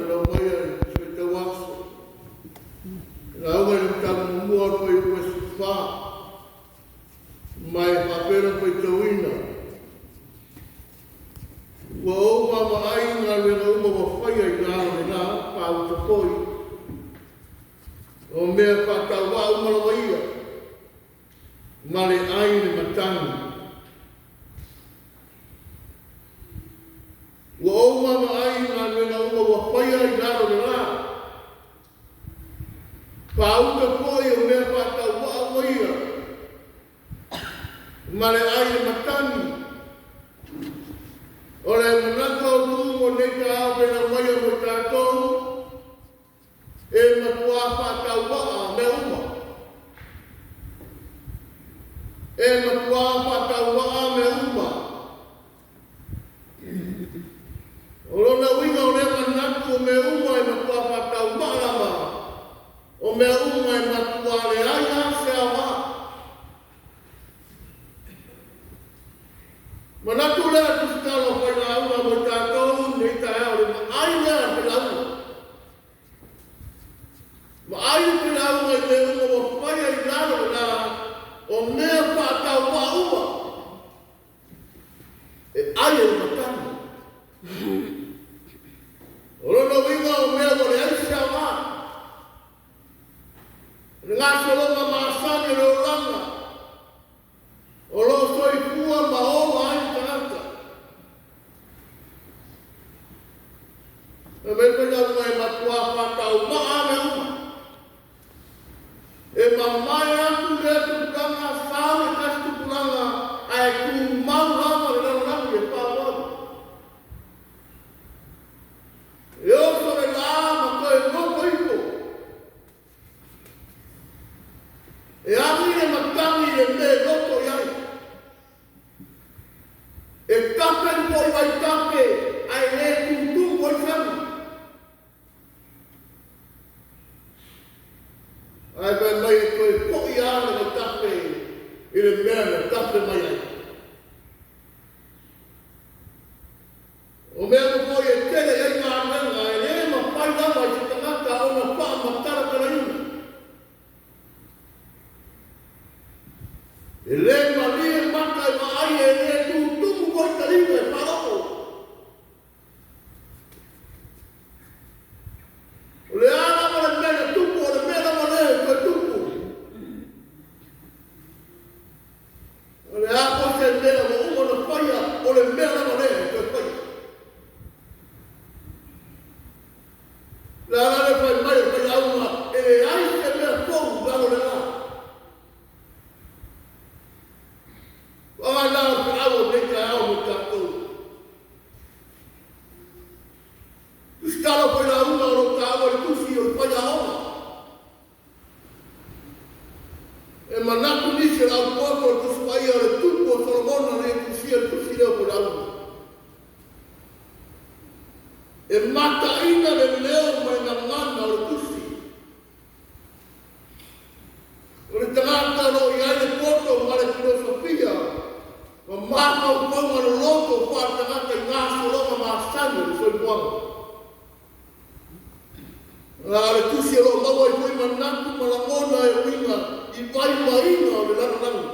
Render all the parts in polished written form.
no mai se te waso. Na ua ni tanga mua koe ue si wha. Mai papera koe te wina. Ua o mama ai ngā rena uma wa whaia i ngā rena, pāu te koi. O mea whakau wā umara wa ia. Mare ai ni matangi. Ua o mama ai ngā rena uma wa whaia i ngā rena. Pāu te koi o mea whakau wā wa ia. Mare ai ni matangi. O le manaka o tūmo nei ka awena mai o mo tātou, e matua whakau waa me uma. E matua whakau waa me uma. O lona winga o le manaku o me uma e matua whakau waa rama. O me uma e matua le aia se awa. Manatu lea kusitalo whai la uma mo tātou nei ta ea o le ai lea pe la uma. Ma ai pe la uma i le uma o whai ai lalo na o mea whātau wā uma. E ai e matani. O lona winga o mea o le ai sea wā. Ngā solonga maasani le o langa. O lo soi kua ma o ai tanata. E me pena uma e matua whakau maa me uma. E mamai atu le tupulanga, sāwe kasi tupulanga, ai ku maurama le raurangi e pāwau. E oso le la ma koe moko iko. E ami le matangi le me loko iai. E tape po i vai tape, ai le tutu po i whanu. Ai vai mai e koe po i ana le tape, i le mea le tape mai ai. O mea mo po i e tele e ngā renga, e le ma pai lama i se tangata o na paa matara kara ina. E le ma lia mata i ma ai e le tutu po i tarina e paroko. O le ana ma le mea tupu, o le mea ma le koe tupu. O le ako se mea ma uma na whaia, o le mea ma le koe whaia. Le ana le whai mai o whai auma, e le ai se mea kou gano le la. Wanga nā ka awo nei ka ao mo tātou. Stalo koe nā una o ka awo le kusi o whai aoma. E manaku nisi rau poto o kusi whai o le tupu o Solomona ne kusi leo koe nā una. E mata ina le leo mai ngā ngana o le kusi. O le tangata no i ai le poto ma le filosofia. Ma maka o konga no loko wha tangata i ngā solonga mā sanu le soi puanga. Ngā le tusi alo maua i koi manatu ma la mona e winga i vai maina o le lanananga.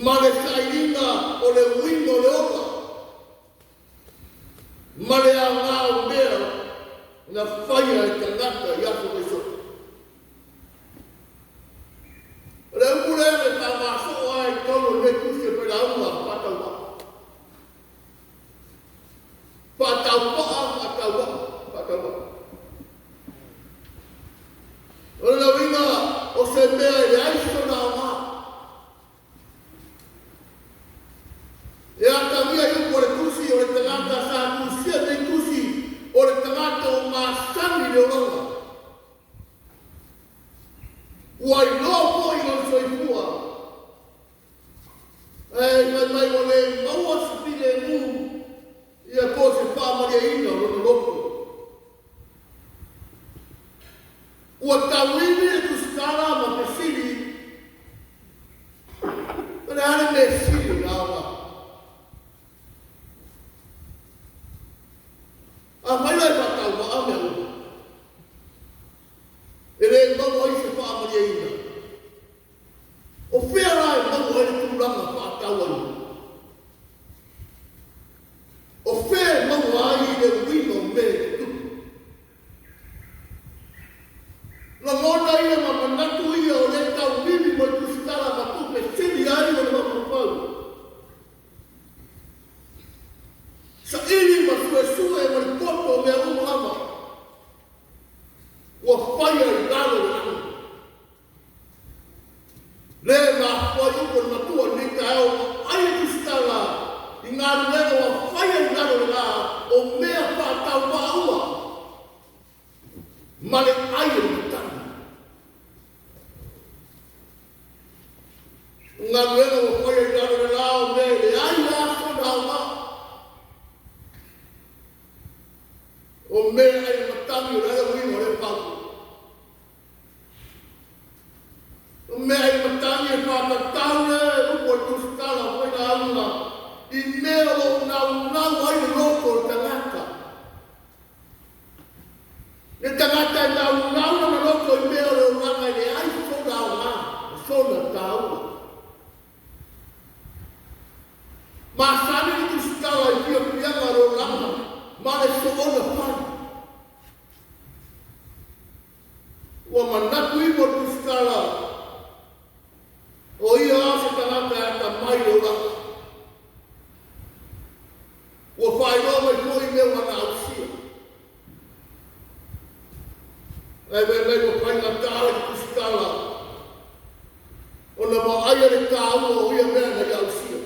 Ma le sainga o le winga o le oka. Ma le a ngā o mea na whaia e tangata i aso mai soka. Le upurere ta maso ai tolo le kusi pe la uma patau wa. Patau wa. Ona winga o se mea e aiso na ma. E ata mia yu po le kusi o le tangata sa kusia nei kusi o le tangata o masani le oronga. Uai lopo i non soifua. Mai o le maua sipi le mu ia ko se whamaria ina o rono lopo. Ua tauini e kuskara ma pe siri. Pere hane me siri nga awa. Male ai o matani. Ngā ruena o koe i raro le lao me le ai aso na ma. O me ai matani o rara wino le pau. O me ai matani e whakatau le upo e tuskala koe na auna. I mea o nau ai roko o tangata. E tangata e nau na roko i mea o ranga i le ai sona o ngā. Sona tāua. Ma sani ni tuskala i pia pianga ro ranga. Ma le soona pai. Ua manaku i mo tuskala. O ia ase tangata e ta mai o ranga. Ua whai roma i koi mea wana ausia. E me o whai ngā tāre ki tuskala. O na ma aia le tāua o ia mea na i ausia.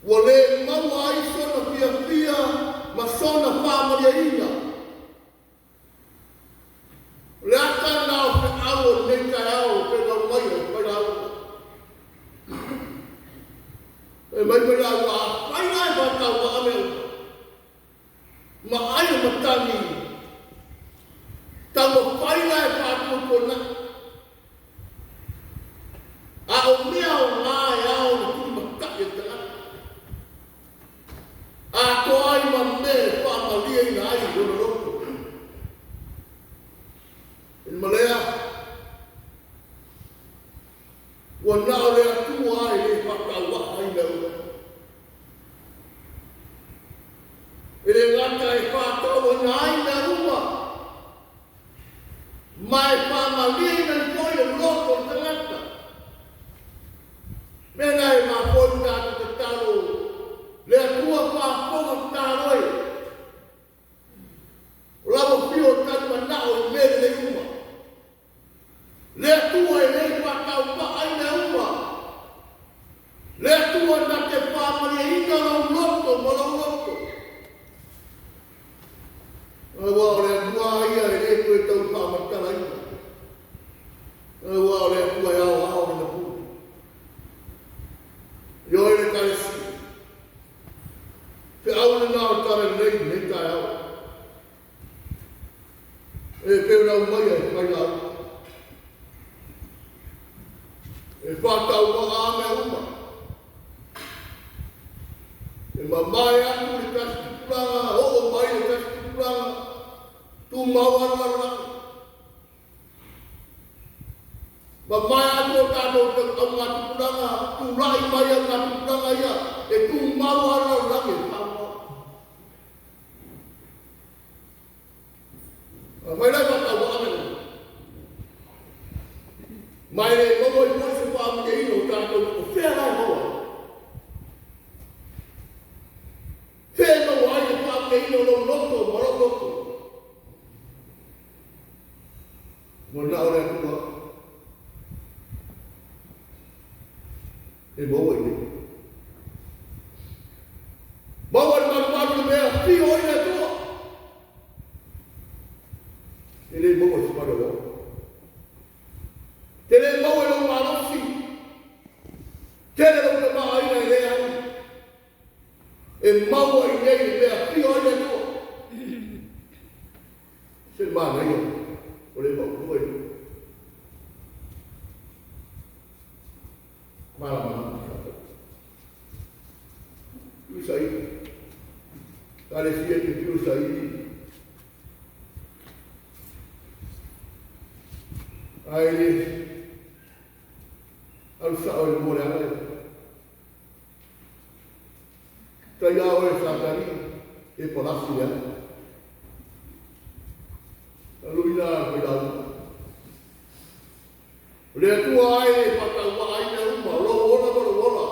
Ua le maua ai sona pia pia ma sona whāmaria ina. Le ata nao pe au o nei kai au pe nau mai o pai rau. E mai pai rau a pai nai whakau wa ameu. Ma ai o matani. Tau o pai nai whakau kona. A o mea o ngā e au na kuri makai e tanga. A to ai ma me whamalia ina ai o na roko. In Malaya, ua nao lea tua ai le whakau ai leo. E le ngata e whakau ana ai na ruma. Mai whamalia ina i koi o loko o tangata. Mena e ma koi ngata te taro. Lea tua whakonga taroi. Lavo pio tatu manao i mele le uma. Lea tua e lei whakau pa ai na uma. Lea tua na te whamaria ina lau loko, malau loko. Wao lea tua ia e lei koe tau whamatara ina. Wao lea tua e ao na pū. Yo e le karesi. Te au na nao tara nei tai au. E peo nau mai e pai au. E whātau wa ame uma. E mamai atu le kasi tupulanga, o mai le kasi tupulanga, tu mawarara. Mamai atu o tātou te au ngā tupulanga, tu rai mai au ngā tupulanga ia, e tu mawarara e whaua. Mai lai whakau wa ame uma. Mai le momo i poi se whaamuke ino o tātou o whea lai hoa. Whea mau ai e whaamuke ino no loko, maro loko. Mo nao rea kua. E momo i ne. Momo i maru le mea whio i ne tua. E le momo i maru leo. Te le mau e lau marosi. Te le lau te maa ina e lea. E mau ai nei e mea pio ai nei tua. Se maa nei o. O le mau kua ina. Mara maa. Tiu sa ina. Tare sia te tiu sa ina. Ai le. Al sao le mole ale. Tai ao e whakari e polasi ea. Aluina pe rau. Le tua ai e whakau wa ai na uma, lo ona maro ona.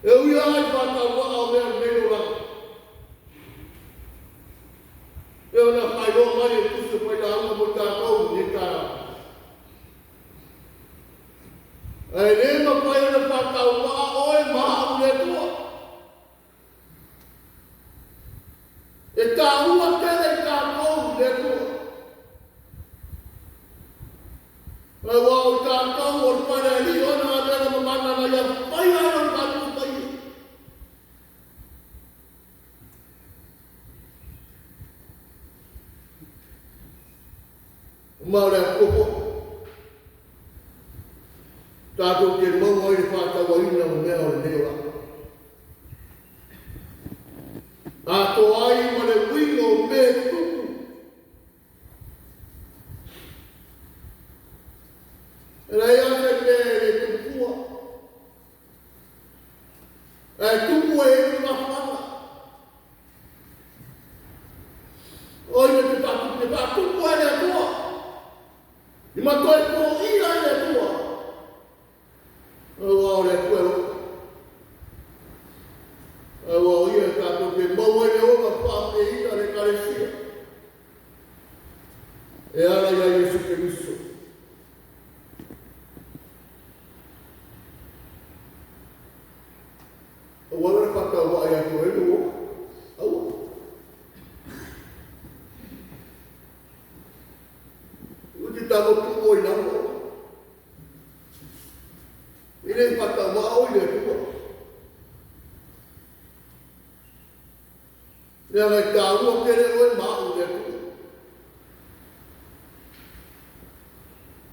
E uia ai whakau wa au mea meno rau. E ona whairo mai e kusa pai na uma mo tātou ni tā. E le ma pai ana whakau wa oe maha ule tua. mau le kopo. Tātou ke mau ai whātawa ina o mea o le neola. A to ai ma le wingo me tuku. E rei ane me le tukua. E tuku e inu na whana. Oi me te tuku e le tua. I ma toi ko ina e le tua. O le tua lo. O ia tātou ke mau e le oga whape ina le karesia. E ara ia Yesu Keriso. O wala whakawa ai atu e luo. Aua. Uti tāmo tuko i namo. Ine whakawa au i le tuko. Nea mai tāua kere oe māu le tuko.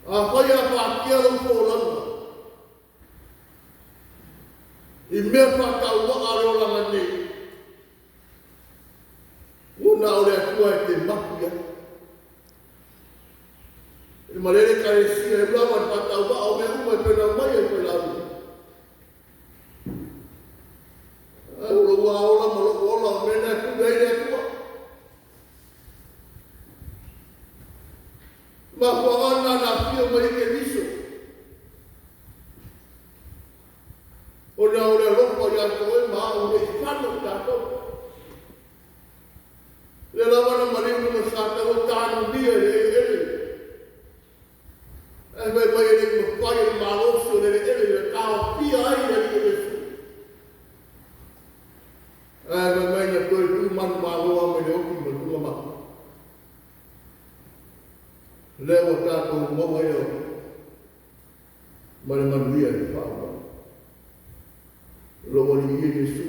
A whai a whākia lau kōranga. I mea whakau wa arolanga nei. Una o rea kua e te makia. I marere karesia e blawa e whakau wa o mea uma e pena mai e pena ui. Uro wa ola maloko ola o mena e kuga i rea kua. Ma whaana na pia mai ke viso. O nea o rea loko i ato e maa o i whano tātou. Le lawana marimu na sāta o tānu bia e ere. E mai mai e ma whai e māloso e ere e kāo pia ai e ere su. E mai mai na koe tu manu māloa me le oki ma tu mama. Leo tātou maua e o. Mare manuia e whāua. Lo wali i Yesu.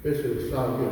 Pese o sāpia